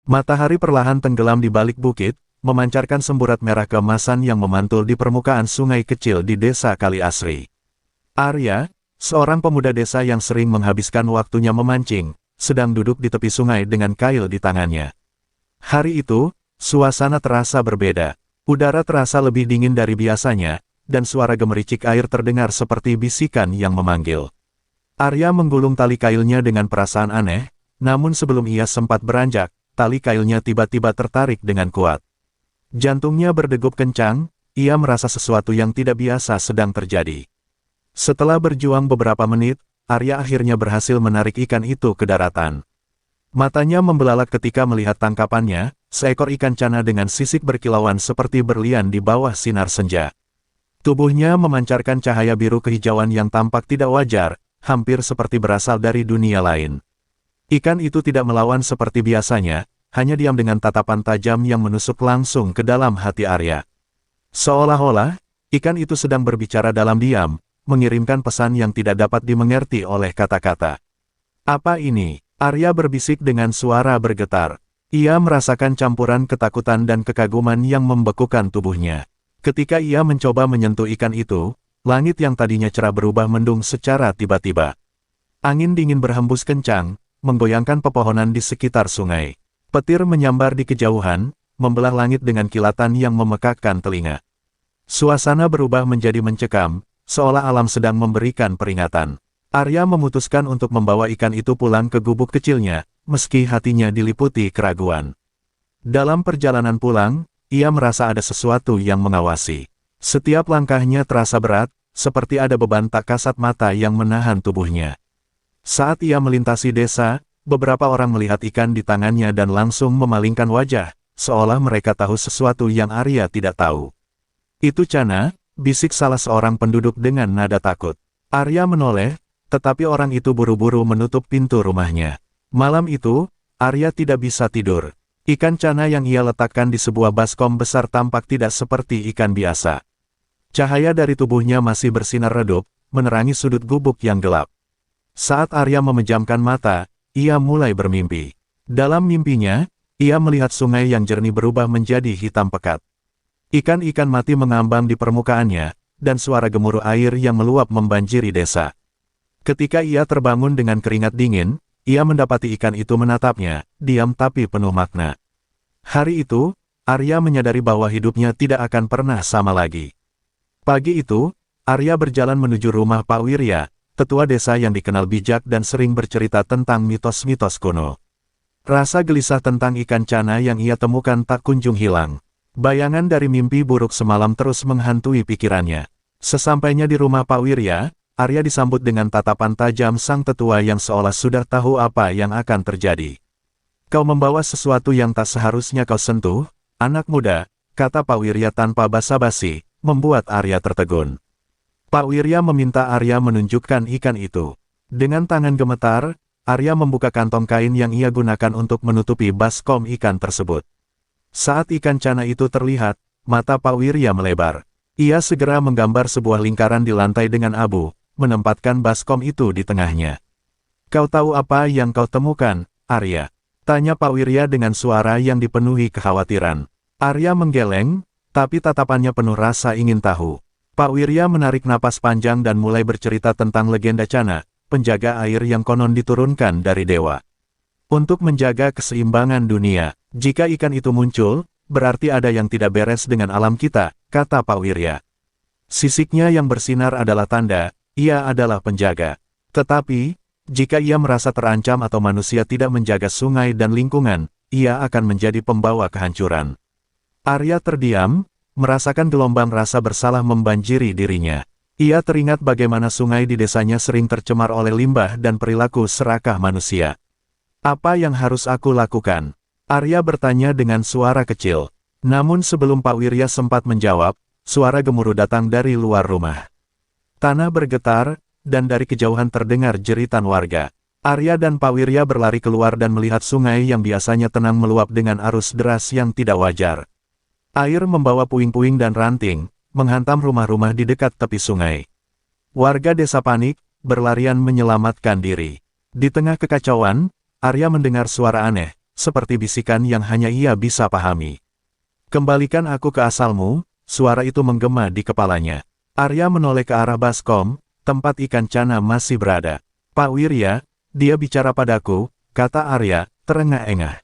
Matahari perlahan tenggelam di balik bukit, memancarkan semburat merah keemasan yang memantul di permukaan sungai kecil di desa Kali Asri. Arya, seorang pemuda desa yang sering menghabiskan waktunya memancing, sedang duduk di tepi sungai dengan kail di tangannya. Hari itu, suasana terasa berbeda. Udara terasa lebih dingin dari biasanya, dan suara gemericik air terdengar seperti bisikan yang memanggil. Arya menggulung tali kailnya dengan perasaan aneh, namun sebelum ia sempat beranjak, tali kailnya tiba-tiba tertarik dengan kuat. Jantungnya berdegup kencang, ia merasa sesuatu yang tidak biasa sedang terjadi. Setelah berjuang beberapa menit, Arya akhirnya berhasil menarik ikan itu ke daratan. Matanya membelalak ketika melihat tangkapannya, seekor ikan cana dengan sisik berkilauan seperti berlian di bawah sinar senja. Tubuhnya memancarkan cahaya biru kehijauan yang tampak tidak wajar, hampir seperti berasal dari dunia lain. Ikan itu tidak melawan seperti biasanya, hanya diam dengan tatapan tajam yang menusuk langsung ke dalam hati Arya. Seolah-olah, ikan itu sedang berbicara dalam diam, mengirimkan pesan yang tidak dapat dimengerti oleh kata-kata. Apa ini? Arya berbisik dengan suara bergetar. Ia merasakan campuran ketakutan dan kekaguman yang membekukan tubuhnya. Ketika ia mencoba menyentuh ikan itu, langit yang tadinya cerah berubah mendung secara tiba-tiba. Angin dingin berhembus kencang, menggoyangkan pepohonan di sekitar sungai. Petir menyambar di kejauhan, membelah langit dengan kilatan yang memekakkan telinga. Suasana berubah menjadi mencekam, seolah alam sedang memberikan peringatan. Arya memutuskan untuk membawa ikan itu pulang ke gubuk kecilnya, meski hatinya diliputi keraguan. Dalam perjalanan pulang, ia merasa ada sesuatu yang mengawasi. Setiap langkahnya terasa berat, seperti ada beban tak kasat mata yang menahan tubuhnya. Saat ia melintasi desa, beberapa orang melihat ikan di tangannya dan langsung memalingkan wajah, seolah mereka tahu sesuatu yang Arya tidak tahu. Itu cana, bisik salah seorang penduduk dengan nada takut. Arya menoleh, tetapi orang itu buru-buru menutup pintu rumahnya. Malam itu, Arya tidak bisa tidur. Ikan cana yang ia letakkan di sebuah baskom besar tampak tidak seperti ikan biasa. Cahaya dari tubuhnya masih bersinar redup, menerangi sudut gubuk yang gelap. Saat Arya memejamkan mata, ia mulai bermimpi. Dalam mimpinya, ia melihat sungai yang jernih berubah menjadi hitam pekat. Ikan-ikan mati mengambang di permukaannya, dan suara gemuruh air yang meluap membanjiri desa. Ketika ia terbangun dengan keringat dingin, ia mendapati ikan itu menatapnya, diam tapi penuh makna. Hari itu, Arya menyadari bahwa hidupnya tidak akan pernah sama lagi. Pagi itu, Arya berjalan menuju rumah Pak Wirya, tetua desa yang dikenal bijak dan sering bercerita tentang mitos-mitos kuno. Rasa gelisah tentang ikan cana yang ia temukan tak kunjung hilang. Bayangan dari mimpi buruk semalam terus menghantui pikirannya. Sesampainya di rumah Pak Wirya, Arya disambut dengan tatapan tajam sang tetua yang seolah sudah tahu apa yang akan terjadi. Kau membawa sesuatu yang tak seharusnya kau sentuh, anak muda, kata Pak Wirya tanpa basa-basi, membuat Arya tertegun. Pak Wirya meminta Arya menunjukkan ikan itu. Dengan tangan gemetar, Arya membuka kantong kain yang ia gunakan untuk menutupi baskom ikan tersebut. Saat ikan cana itu terlihat, mata Pak Wirya melebar. Ia segera menggambar sebuah lingkaran di lantai dengan abu, menempatkan baskom itu di tengahnya. Kau tahu apa yang kau temukan, Arya? Tanya Pak Wirya dengan suara yang dipenuhi kekhawatiran. Arya menggeleng, tapi tatapannya penuh rasa ingin tahu. Pak Wirya menarik napas panjang dan mulai bercerita tentang legenda cana, penjaga air yang konon diturunkan dari dewa. Untuk menjaga keseimbangan dunia, jika ikan itu muncul, berarti ada yang tidak beres dengan alam kita, kata Pak Wirya. Sisiknya yang bersinar adalah tanda, ia adalah penjaga. Tetapi, jika ia merasa terancam atau manusia tidak menjaga sungai dan lingkungan, ia akan menjadi pembawa kehancuran. Arya terdiam, merasakan gelombang rasa bersalah membanjiri dirinya. Ia teringat bagaimana sungai di desanya sering tercemar oleh limbah dan perilaku serakah manusia. Apa yang harus aku lakukan? Arya bertanya dengan suara kecil. Namun sebelum Pak Wirya sempat menjawab, suara gemuruh datang dari luar rumah. Tanah bergetar, dan dari kejauhan terdengar jeritan warga. Arya dan Pak Wirya berlari keluar dan melihat sungai yang biasanya tenang meluap dengan arus deras yang tidak wajar. Air membawa puing-puing dan ranting, menghantam rumah-rumah di dekat tepi sungai. Warga desa panik, berlarian menyelamatkan diri. Di tengah kekacauan, Arya mendengar suara aneh, seperti bisikan yang hanya ia bisa pahami. Kembalikan aku ke asalmu, suara itu menggema di kepalanya. Arya menoleh ke arah baskom, tempat ikan cana masih berada. Pak Wirya, dia bicara padaku, kata Arya, terengah-engah.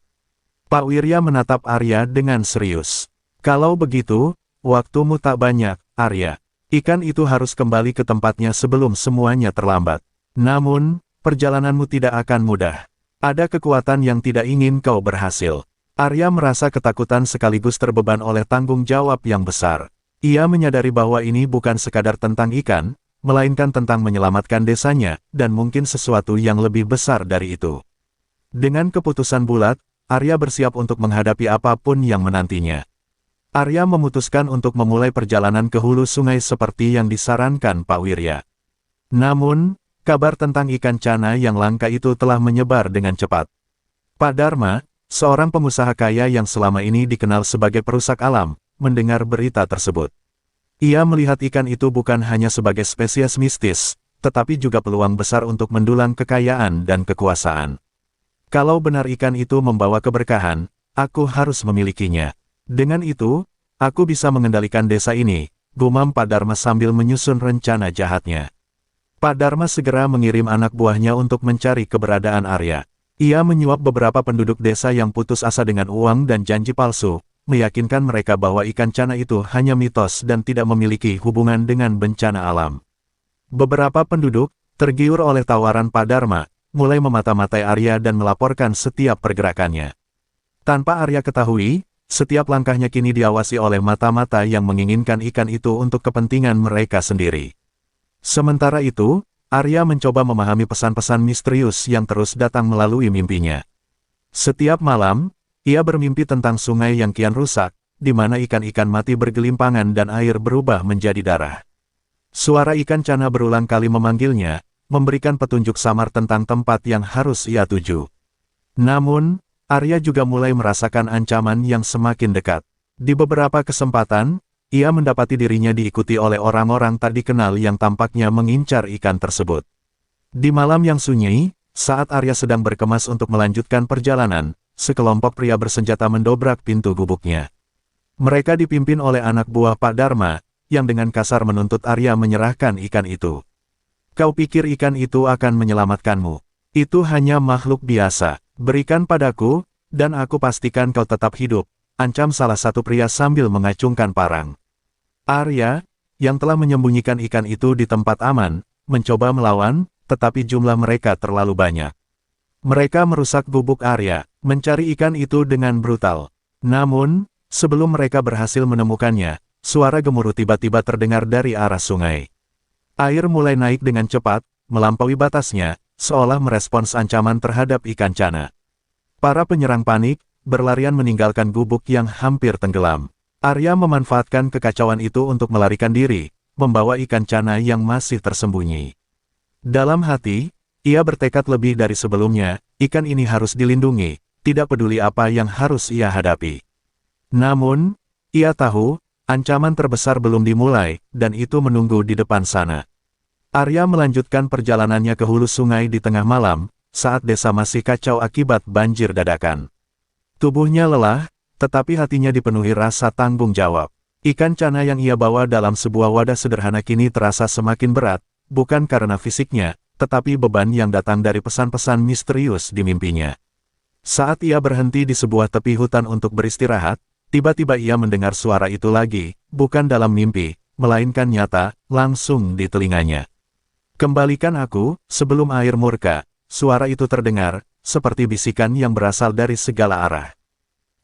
Pak Wirya menatap Arya dengan serius. Kalau begitu, waktumu tak banyak, Arya. Ikan itu harus kembali ke tempatnya sebelum semuanya terlambat. Namun, perjalananmu tidak akan mudah. Ada kekuatan yang tidak ingin kau berhasil. Arya merasa ketakutan sekaligus terbeban oleh tanggung jawab yang besar. Ia menyadari bahwa ini bukan sekadar tentang ikan, melainkan tentang menyelamatkan desanya, dan mungkin sesuatu yang lebih besar dari itu. Dengan keputusan bulat, Arya bersiap untuk menghadapi apapun yang menantinya. Arya memutuskan untuk memulai perjalanan ke hulu sungai seperti yang disarankan Pak Wirya. Namun, kabar tentang ikan cana yang langka itu telah menyebar dengan cepat. Pak Dharma, seorang pengusaha kaya yang selama ini dikenal sebagai perusak alam, mendengar berita tersebut. Ia melihat ikan itu bukan hanya sebagai spesies mistis, tetapi juga peluang besar untuk mendulang kekayaan dan kekuasaan. Kalau benar ikan itu membawa keberkahan, aku harus memilikinya. Dengan itu, aku bisa mengendalikan desa ini, gumam Pak Dharma sambil menyusun rencana jahatnya. Pak Dharma segera mengirim anak buahnya untuk mencari keberadaan Arya. Ia menyuap beberapa penduduk desa yang putus asa dengan uang dan janji palsu, meyakinkan mereka bahwa ikan cana itu hanya mitos dan tidak memiliki hubungan dengan bencana alam. Beberapa penduduk, tergiur oleh tawaran Pak Dharma, mulai memata-matai Arya dan melaporkan setiap pergerakannya. Tanpa Arya ketahui, setiap langkahnya kini diawasi oleh mata-mata yang menginginkan ikan itu untuk kepentingan mereka sendiri. Sementara itu, Arya mencoba memahami pesan-pesan misterius yang terus datang melalui mimpinya. Setiap malam, ia bermimpi tentang sungai yang kian rusak, di mana ikan-ikan mati bergelimpangan dan air berubah menjadi darah. Suara ikan cana berulang kali memanggilnya, memberikan petunjuk samar tentang tempat yang harus ia tuju. Namun, Arya juga mulai merasakan ancaman yang semakin dekat. Di beberapa kesempatan, ia mendapati dirinya diikuti oleh orang-orang tak dikenal yang tampaknya mengincar ikan tersebut. Di malam yang sunyi, saat Arya sedang berkemas untuk melanjutkan perjalanan, sekelompok pria bersenjata mendobrak pintu gubuknya. Mereka dipimpin oleh anak buah Pak Dharma, yang dengan kasar menuntut Arya menyerahkan ikan itu. Kau pikir ikan itu akan menyelamatkanmu? Itu hanya makhluk biasa. Berikan padaku, dan aku pastikan kau tetap hidup, ancam salah satu pria sambil mengacungkan parang. Arya, yang telah menyembunyikan ikan itu di tempat aman, mencoba melawan, tetapi jumlah mereka terlalu banyak. Mereka merusak gubuk Arya, mencari ikan itu dengan brutal. Namun, sebelum mereka berhasil menemukannya, suara gemuruh tiba-tiba terdengar dari arah sungai. Air mulai naik dengan cepat, melampaui batasnya, seolah merespons ancaman terhadap ikan cana. Para penyerang panik, berlarian meninggalkan gubuk yang hampir tenggelam. Arya memanfaatkan kekacauan itu untuk melarikan diri, membawa ikan cana yang masih tersembunyi. Dalam hati, ia bertekad lebih dari sebelumnya, ikan ini harus dilindungi, tidak peduli apa yang harus ia hadapi. Namun, ia tahu, ancaman terbesar belum dimulai, dan itu menunggu di depan sana. Arya melanjutkan perjalanannya ke hulu sungai di tengah malam, saat desa masih kacau akibat banjir dadakan. Tubuhnya lelah, tetapi hatinya dipenuhi rasa tanggung jawab. Ikan cana yang ia bawa dalam sebuah wadah sederhana kini terasa semakin berat, bukan karena fisiknya, tetapi beban yang datang dari pesan-pesan misterius di mimpinya. Saat ia berhenti di sebuah tepi hutan untuk beristirahat, tiba-tiba ia mendengar suara itu lagi, bukan dalam mimpi, melainkan nyata, langsung di telinganya. Kembalikan aku, sebelum air murka, suara itu terdengar, seperti bisikan yang berasal dari segala arah.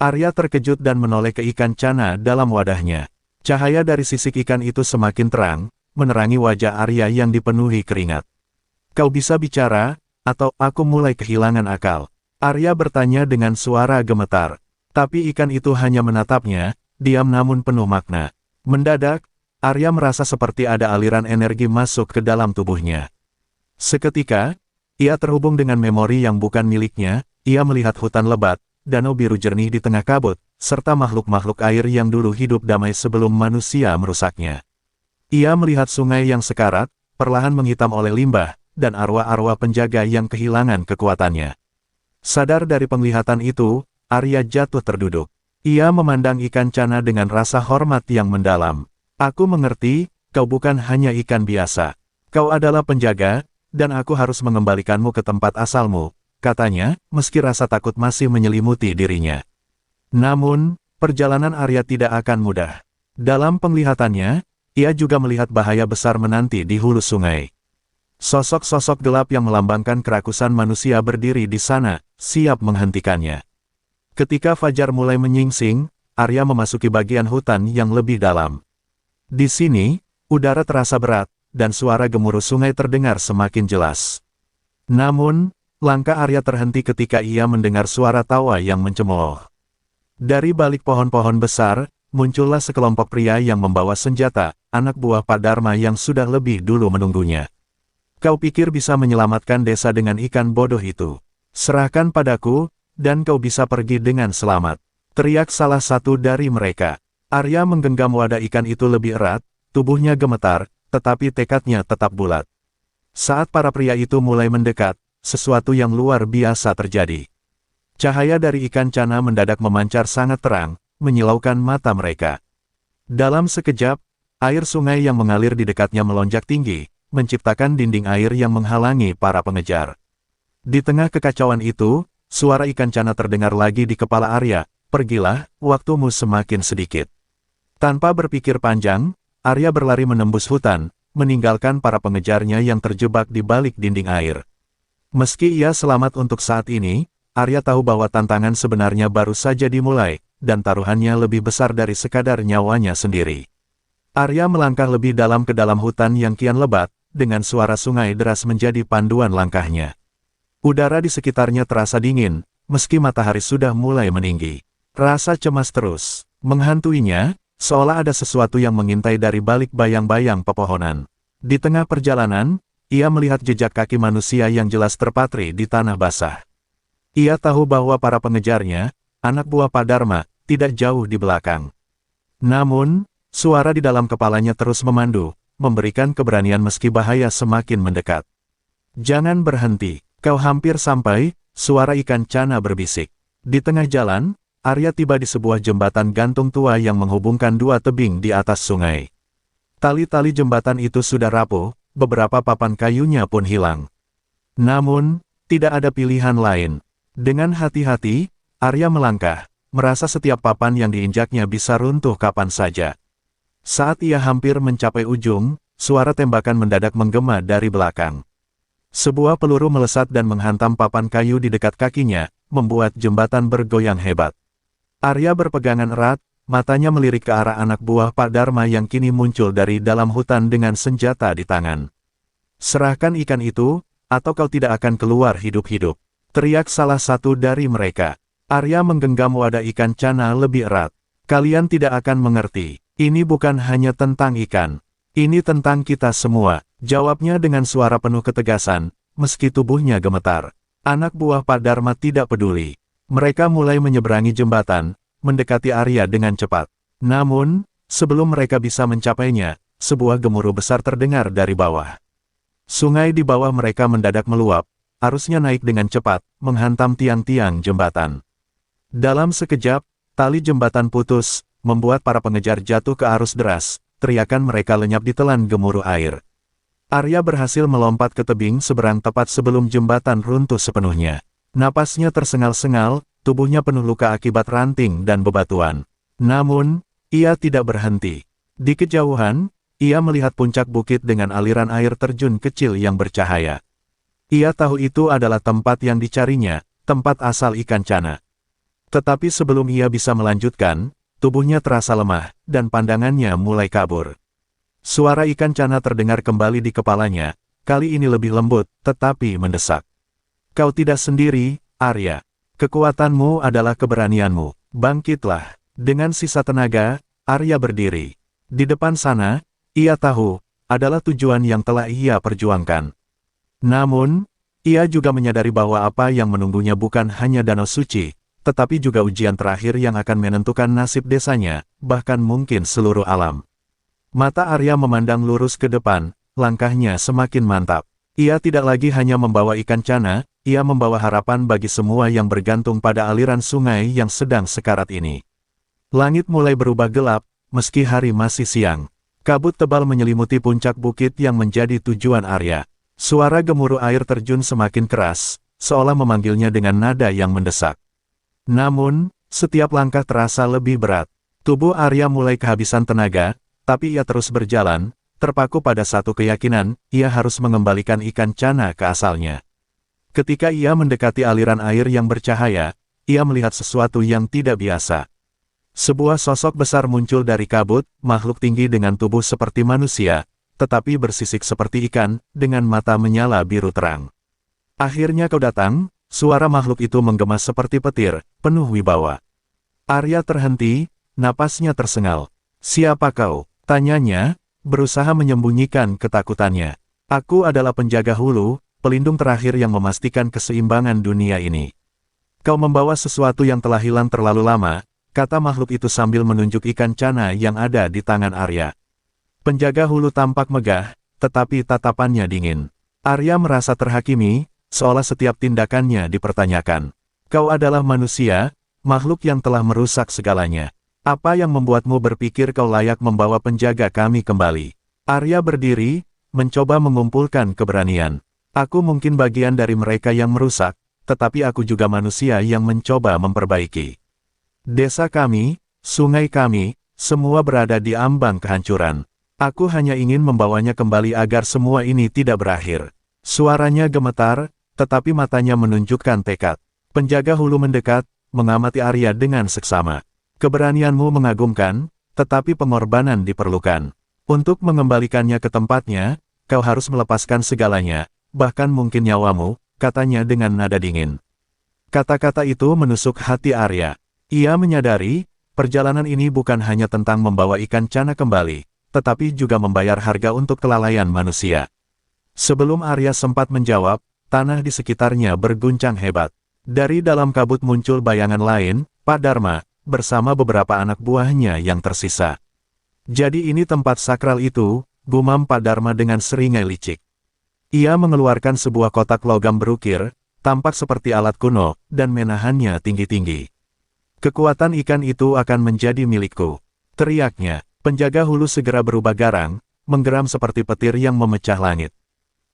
Arya terkejut dan menoleh ke ikan cana dalam wadahnya. Cahaya dari sisik ikan itu semakin terang, menerangi wajah Arya yang dipenuhi keringat. Kau bisa bicara, atau aku mulai kehilangan akal? Arya bertanya dengan suara gemetar. Tapi ikan itu hanya menatapnya, diam namun penuh makna. Mendadak, Arya merasa seperti ada aliran energi masuk ke dalam tubuhnya. Seketika, ia terhubung dengan memori yang bukan miliknya, ia melihat hutan lebat, danau biru jernih di tengah kabut, serta makhluk-makhluk air yang dulu hidup damai sebelum manusia merusaknya. Ia melihat sungai yang sekarat, perlahan menghitam oleh limbah, dan arwah-arwah penjaga yang kehilangan kekuatannya. Sadar dari penglihatan itu, Arya jatuh terduduk. Ia memandang ikan cana dengan rasa hormat yang mendalam. Aku mengerti, kau bukan hanya ikan biasa. Kau adalah penjaga, dan aku harus mengembalikanmu ke tempat asalmu, katanya, meski rasa takut masih menyelimuti dirinya. Namun, perjalanan Arya tidak akan mudah. Dalam penglihatannya, ia juga melihat bahaya besar menanti di hulu sungai. Sosok-sosok gelap yang melambangkan kerakusan manusia berdiri di sana, siap menghentikannya. Ketika fajar mulai menyingsing, Arya memasuki bagian hutan yang lebih dalam. Di sini, udara terasa berat, dan suara gemuruh sungai terdengar semakin jelas. Namun, langkah Arya terhenti ketika ia mendengar suara tawa yang mencemooh. Dari balik pohon-pohon besar, muncullah sekelompok pria yang membawa senjata, anak buah Pak Dharma yang sudah lebih dulu menunggunya. Kau pikir bisa menyelamatkan desa dengan ikan bodoh itu? Serahkan padaku, dan kau bisa pergi dengan selamat. Teriak salah satu dari mereka. Arya menggenggam wadah ikan itu lebih erat, tubuhnya gemetar, tetapi tekadnya tetap bulat. Saat para pria itu mulai mendekat, sesuatu yang luar biasa terjadi. Cahaya dari ikan cana mendadak memancar sangat terang, menyilaukan mata mereka. Dalam sekejap, air sungai yang mengalir di dekatnya melonjak tinggi, menciptakan dinding air yang menghalangi para pengejar. Di tengah kekacauan itu, suara ikan cana terdengar lagi di kepala Arya, "Pergilah, waktumu semakin sedikit." Tanpa berpikir panjang, Arya berlari menembus hutan, meninggalkan para pengejarnya yang terjebak di balik dinding air. Meski ia selamat untuk saat ini, Arya tahu bahwa tantangan sebenarnya baru saja dimulai, dan taruhannya lebih besar dari sekadar nyawanya sendiri. Arya melangkah lebih dalam ke dalam hutan yang kian lebat, dengan suara sungai deras menjadi panduan langkahnya. Udara di sekitarnya terasa dingin, meski matahari sudah mulai meninggi. Rasa cemas terus menghantuinya, seolah ada sesuatu yang mengintai dari balik bayang-bayang pepohonan. Di tengah perjalanan, ia melihat jejak kaki manusia yang jelas terpatri di tanah basah. Ia tahu bahwa para pengejarnya, anak buah Pak Dharma, tidak jauh di belakang. Namun, suara di dalam kepalanya terus memandu, memberikan keberanian meski bahaya semakin mendekat. "Jangan berhenti, kau hampir sampai," suara ikan cana berbisik. Di tengah jalan, Arya tiba di sebuah jembatan gantung tua yang menghubungkan dua tebing di atas sungai. Tali-tali jembatan itu sudah rapuh, beberapa papan kayunya pun hilang. Namun, tidak ada pilihan lain. Dengan hati-hati, Arya melangkah, merasa setiap papan yang diinjaknya bisa runtuh kapan saja. Saat ia hampir mencapai ujung, suara tembakan mendadak menggema dari belakang. Sebuah peluru melesat dan menghantam papan kayu di dekat kakinya, membuat jembatan bergoyang hebat. Arya berpegangan erat, matanya melirik ke arah anak buah Pak Dharma yang kini muncul dari dalam hutan dengan senjata di tangan. "Serahkan ikan itu, atau kau tidak akan keluar hidup-hidup," teriak salah satu dari mereka. Arya menggenggam wadah ikan cana lebih erat. "Kalian tidak akan mengerti. Ini bukan hanya tentang ikan. Ini tentang kita semua," jawabnya dengan suara penuh ketegasan, meski tubuhnya gemetar. Anak buah Pak Dharma tidak peduli. Mereka mulai menyeberangi jembatan, mendekati Arya dengan cepat. Namun, sebelum mereka bisa mencapainya, sebuah gemuruh besar terdengar dari bawah. Sungai di bawah mereka mendadak meluap, arusnya naik dengan cepat, menghantam tiang-tiang jembatan. Dalam sekejap, tali jembatan putus, membuat para pengejar jatuh ke arus deras, teriakan mereka lenyap ditelan gemuruh air. Arya berhasil melompat ke tebing seberang tepat sebelum jembatan runtuh sepenuhnya. Napasnya tersengal-sengal, tubuhnya penuh luka akibat ranting dan bebatuan. Namun, ia tidak berhenti. Di kejauhan, ia melihat puncak bukit dengan aliran air terjun kecil yang bercahaya. Ia tahu itu adalah tempat yang dicarinya, tempat asal ikan cana. Tetapi sebelum ia bisa melanjutkan, tubuhnya terasa lemah, dan pandangannya mulai kabur. Suara ikan cana terdengar kembali di kepalanya, kali ini lebih lembut, tetapi mendesak. "Kau tidak sendiri, Arya. Kekuatanmu adalah keberanianmu. Bangkitlah." Dengan sisa tenaga, Arya berdiri. Di depan sana, ia tahu, adalah tujuan yang telah ia perjuangkan. Namun, ia juga menyadari bahwa apa yang menunggunya bukan hanya danau suci, tetapi juga ujian terakhir yang akan menentukan nasib desanya, bahkan mungkin seluruh alam. Mata Arya memandang lurus ke depan, langkahnya semakin mantap. Ia tidak lagi hanya membawa ikan cana, ia membawa harapan bagi semua yang bergantung pada aliran sungai yang sedang sekarat ini. Langit mulai berubah gelap, meski hari masih siang. Kabut tebal menyelimuti puncak bukit yang menjadi tujuan Arya. Suara gemuruh air terjun semakin keras, seolah memanggilnya dengan nada yang mendesak. Namun, setiap langkah terasa lebih berat. Tubuh Arya mulai kehabisan tenaga, tapi ia terus berjalan, terpaku pada satu keyakinan, ia harus mengembalikan ikan cana ke asalnya. Ketika ia mendekati aliran air yang bercahaya, ia melihat sesuatu yang tidak biasa. Sebuah sosok besar muncul dari kabut, makhluk tinggi dengan tubuh seperti manusia, tetapi bersisik seperti ikan, dengan mata menyala biru terang. Akhirnya kau datang, suara makhluk itu menggema seperti petir, penuh wibawa. Arya terhenti, napasnya tersengal. Siapa kau? Tanyanya, berusaha menyembunyikan ketakutannya. Aku adalah penjaga hulu, pelindung terakhir yang memastikan keseimbangan dunia ini. Kau membawa sesuatu yang telah hilang terlalu lama, kata makhluk itu sambil menunjuk ikan cana yang ada di tangan Arya. Penjaga hulu tampak megah, tetapi tatapannya dingin. Arya merasa terhakimi, seolah setiap tindakannya dipertanyakan. Kau adalah manusia, makhluk yang telah merusak segalanya. Apa yang membuatmu berpikir kau layak membawa penjaga kami kembali? Arya berdiri, mencoba mengumpulkan keberanian. Aku mungkin bagian dari mereka yang merusak, tetapi aku juga manusia yang mencoba memperbaiki. Desa kami, sungai kami, semua berada di ambang kehancuran. Aku hanya ingin membawanya kembali agar semua ini tidak berakhir. Suaranya gemetar, tetapi matanya menunjukkan tekad. Penjaga hulu mendekat, mengamati Arya dengan seksama. Keberanianmu mengagumkan, tetapi pengorbanan diperlukan. Untuk mengembalikannya ke tempatnya, kau harus melepaskan segalanya, bahkan mungkin nyawamu, katanya dengan nada dingin. Kata-kata itu menusuk hati Arya. Ia menyadari, perjalanan ini bukan hanya tentang membawa ikan cana kembali, tetapi juga membayar harga untuk kelalaian manusia. Sebelum Arya sempat menjawab, tanah di sekitarnya berguncang hebat. Dari dalam kabut muncul bayangan lain, Pak Dharma, bersama beberapa anak buahnya yang tersisa. Jadi ini tempat sakral itu, gumam Pak Dharma dengan seringai licik. Ia mengeluarkan sebuah kotak logam berukir, tampak seperti alat kuno, dan menahannya tinggi-tinggi. Kekuatan ikan itu akan menjadi milikku. Teriaknya, penjaga hulu segera berubah garang, menggeram seperti petir yang memecah langit.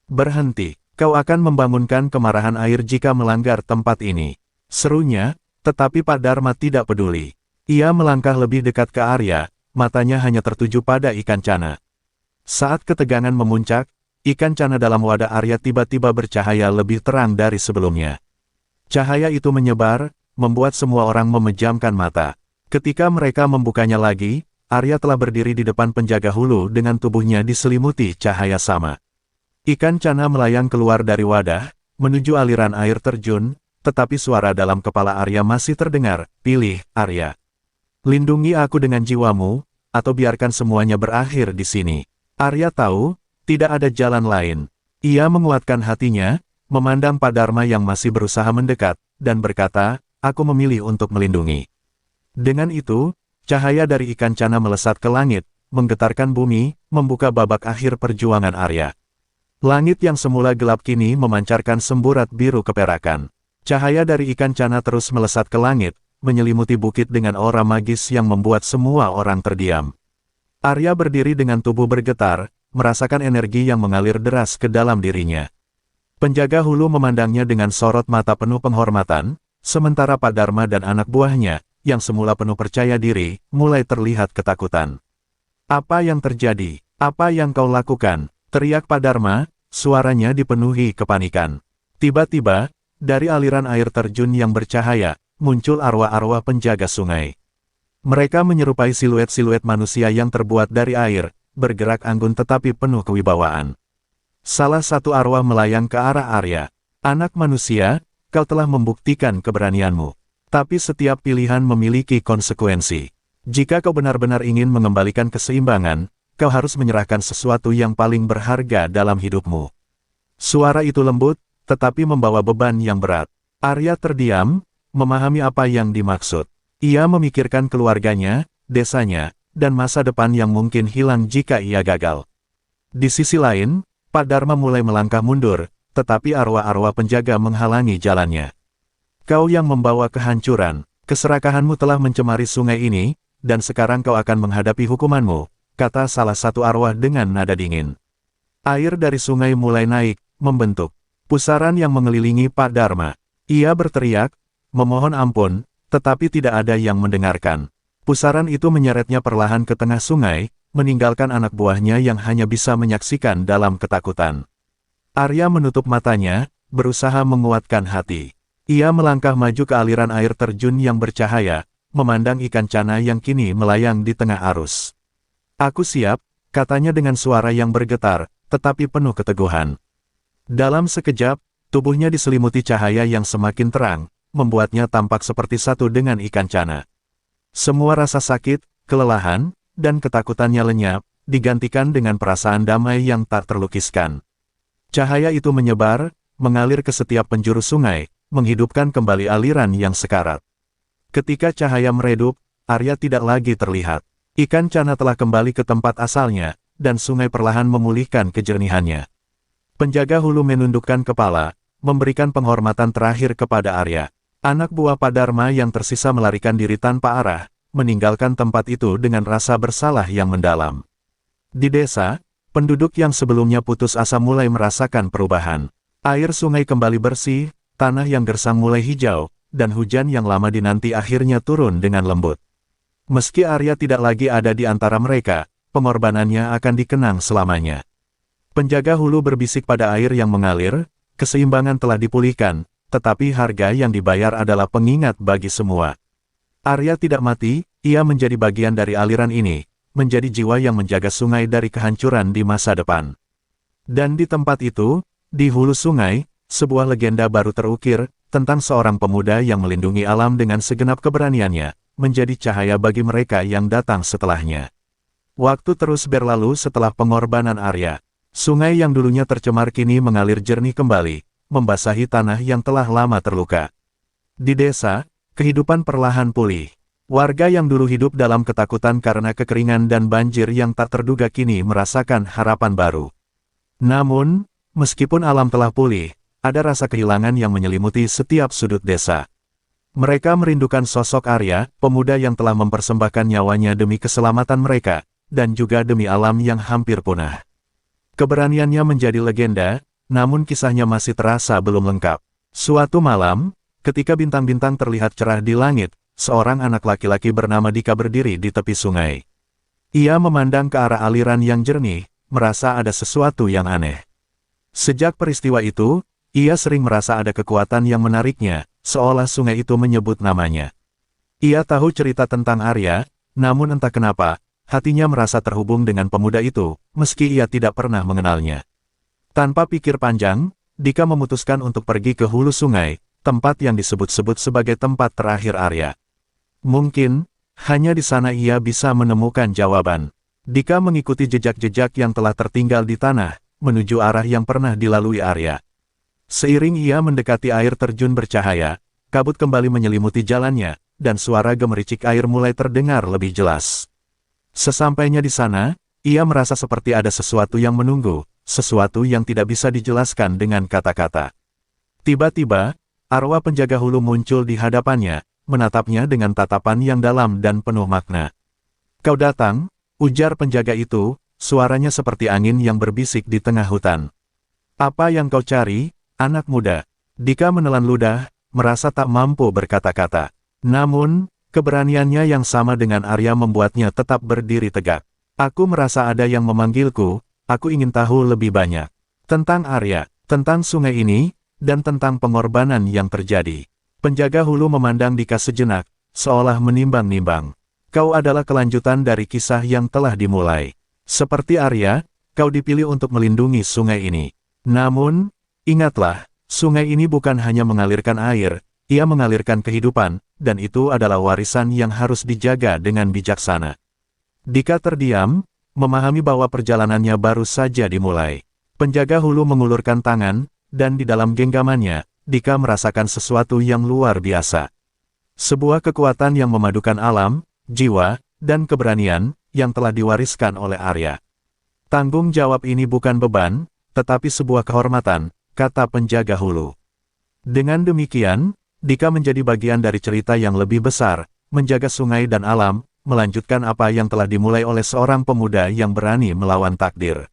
Berhenti, kau akan membangunkan kemarahan air jika melanggar tempat ini. Serunya, tetapi Pak Dharma tidak peduli. Ia melangkah lebih dekat ke Arya, matanya hanya tertuju pada ikan cana. Saat ketegangan memuncak, ikan cana dalam wadah Arya tiba-tiba bercahaya lebih terang dari sebelumnya. Cahaya itu menyebar, membuat semua orang memejamkan mata. Ketika mereka membukanya lagi, Arya telah berdiri di depan penjaga hulu dengan tubuhnya diselimuti cahaya sama. Ikan cana melayang keluar dari wadah, menuju aliran air terjun, tetapi suara dalam kepala Arya masih terdengar, pilih, Arya. Lindungi aku dengan jiwamu, atau biarkan semuanya berakhir di sini. Arya tahu, tidak ada jalan lain. Ia menguatkan hatinya, memandang Pak Dharma yang masih berusaha mendekat, dan berkata, aku memilih untuk melindungi. Dengan itu, cahaya dari ikan cana melesat ke langit, menggetarkan bumi, membuka babak akhir perjuangan Arya. Langit yang semula gelap kini memancarkan semburat biru keperakan. Cahaya dari ikan cana terus melesat ke langit, menyelimuti bukit dengan aura magis yang membuat semua orang terdiam. Arya berdiri dengan tubuh bergetar, merasakan energi yang mengalir deras ke dalam dirinya. Penjaga hulu memandangnya dengan sorot mata penuh penghormatan, sementara Pak Dharma dan anak buahnya, yang semula penuh percaya diri, mulai terlihat ketakutan. Apa yang terjadi? Apa yang kau lakukan? Teriak Pak Dharma, suaranya dipenuhi kepanikan. Tiba-tiba, dari aliran air terjun yang bercahaya, muncul arwah-arwah penjaga sungai. Mereka menyerupai siluet-siluet manusia yang terbuat dari air, bergerak anggun tetapi penuh kewibawaan. Salah satu arwah melayang ke arah Arya. Anak manusia, kau telah membuktikan keberanianmu. Tapi setiap pilihan memiliki konsekuensi. Jika kau benar-benar ingin mengembalikan keseimbangan, kau harus menyerahkan sesuatu yang paling berharga dalam hidupmu. Suara itu lembut, tetapi membawa beban yang berat. Arya terdiam, memahami apa yang dimaksud. Ia memikirkan keluarganya, desanya, dan masa depan yang mungkin hilang jika ia gagal. Di sisi lain, Pak Dharma mulai melangkah mundur, tetapi arwah-arwah penjaga menghalangi jalannya. Kau yang membawa kehancuran, keserakahanmu telah mencemari sungai ini, dan sekarang kau akan menghadapi hukumanmu, kata salah satu arwah dengan nada dingin. Air dari sungai mulai naik, membentuk pusaran yang mengelilingi Pak Dharma. Ia berteriak, memohon ampun, tetapi tidak ada yang mendengarkan. Pusaran itu menyeretnya perlahan ke tengah sungai, meninggalkan anak buahnya yang hanya bisa menyaksikan dalam ketakutan. Arya menutup matanya, berusaha menguatkan hati. Ia melangkah maju ke aliran air terjun yang bercahaya, memandang ikan cana yang kini melayang di tengah arus. Aku siap, katanya dengan suara yang bergetar, tetapi penuh keteguhan. Dalam sekejap, tubuhnya diselimuti cahaya yang semakin terang, membuatnya tampak seperti satu dengan ikan cana. Semua rasa sakit, kelelahan, dan ketakutannya lenyap, digantikan dengan perasaan damai yang tak terlukiskan. Cahaya itu menyebar, mengalir ke setiap penjuru sungai, menghidupkan kembali aliran yang sekarat. Ketika cahaya meredup, Arya tidak lagi terlihat. Ikan cana telah kembali ke tempat asalnya, dan sungai perlahan memulihkan kejernihannya. Penjaga hulu menundukkan kepala, memberikan penghormatan terakhir kepada Arya. Anak buah Pak Dharma yang tersisa melarikan diri tanpa arah, meninggalkan tempat itu dengan rasa bersalah yang mendalam. Di desa, penduduk yang sebelumnya putus asa mulai merasakan perubahan. Air sungai kembali bersih, tanah yang gersang mulai hijau, dan hujan yang lama dinanti akhirnya turun dengan lembut. Meski Arya tidak lagi ada di antara mereka, pengorbanannya akan dikenang selamanya. Penjaga hulu berbisik pada air yang mengalir, keseimbangan telah dipulihkan, tetapi harga yang dibayar adalah pengingat bagi semua. Arya tidak mati, ia menjadi bagian dari aliran ini, menjadi jiwa yang menjaga sungai dari kehancuran di masa depan. Dan di tempat itu, di hulu sungai, sebuah legenda baru terukir, tentang seorang pemuda yang melindungi alam dengan segenap keberaniannya, menjadi cahaya bagi mereka yang datang setelahnya. Waktu terus berlalu setelah pengorbanan Arya. Sungai yang dulunya tercemar kini mengalir jernih kembali, membasahi tanah yang telah lama terluka. Di desa, kehidupan perlahan pulih. Warga yang dulu hidup dalam ketakutan karena kekeringan dan banjir yang tak terduga kini merasakan harapan baru. Namun, meskipun alam telah pulih, ada rasa kehilangan yang menyelimuti setiap sudut desa. Mereka merindukan sosok Arya, pemuda yang telah mempersembahkan nyawanya demi keselamatan mereka, dan juga demi alam yang hampir punah. Keberaniannya menjadi legenda, namun kisahnya masih terasa belum lengkap. Suatu malam, ketika bintang-bintang terlihat cerah di langit, seorang anak laki-laki bernama Dika berdiri di tepi sungai. Ia memandang ke arah aliran yang jernih, merasa ada sesuatu yang aneh. Sejak peristiwa itu, ia sering merasa ada kekuatan yang menariknya, seolah sungai itu menyebut namanya. Ia tahu cerita tentang Arya, namun entah kenapa, hatinya merasa terhubung dengan pemuda itu, meski ia tidak pernah mengenalnya. Tanpa pikir panjang, Dika memutuskan untuk pergi ke hulu sungai, tempat yang disebut-sebut sebagai tempat terakhir Arya. Mungkin, hanya di sana ia bisa menemukan jawaban. Dika mengikuti jejak-jejak yang telah tertinggal di tanah, menuju arah yang pernah dilalui Arya. Seiring ia mendekati air terjun bercahaya, kabut kembali menyelimuti jalannya, dan suara gemericik air mulai terdengar lebih jelas. Sesampainya di sana, ia merasa seperti ada sesuatu yang menunggu, sesuatu yang tidak bisa dijelaskan dengan kata-kata. Tiba-tiba, arwah penjaga hulu muncul di hadapannya, menatapnya dengan tatapan yang dalam dan penuh makna. "Kau datang," ujar penjaga itu, suaranya seperti angin yang berbisik di tengah hutan. "Apa yang kau cari, anak muda?" Dika menelan ludah, merasa tak mampu berkata-kata. Namun, keberaniannya yang sama dengan Arya membuatnya tetap berdiri tegak. "Aku merasa ada yang memanggilku, aku ingin tahu lebih banyak. Tentang Arya, tentang sungai ini, dan tentang pengorbanan yang terjadi." Penjaga hulu memandang Dika sejenak, seolah menimbang-nimbang. "Kau adalah kelanjutan dari kisah yang telah dimulai. Seperti Arya, kau dipilih untuk melindungi sungai ini. Namun, ingatlah, sungai ini bukan hanya mengalirkan air, ia mengalirkan kehidupan, dan itu adalah warisan yang harus dijaga dengan bijaksana." Dika terdiam, memahami bahwa perjalanannya baru saja dimulai. Penjaga hulu mengulurkan tangan, dan di dalam genggamannya, Dika merasakan sesuatu yang luar biasa. Sebuah kekuatan yang memadukan alam, jiwa, dan keberanian, yang telah diwariskan oleh Arya. Tanggung jawab ini bukan beban, tetapi sebuah kehormatan, kata penjaga hulu. Dengan demikian, Dika menjadi bagian dari cerita yang lebih besar, menjaga sungai dan alam, melanjutkan apa yang telah dimulai oleh seorang pemuda yang berani melawan takdir.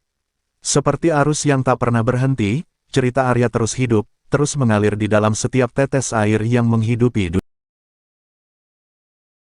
Seperti arus yang tak pernah berhenti, cerita Arya terus hidup, terus mengalir di dalam setiap tetes air yang menghidupi dunia.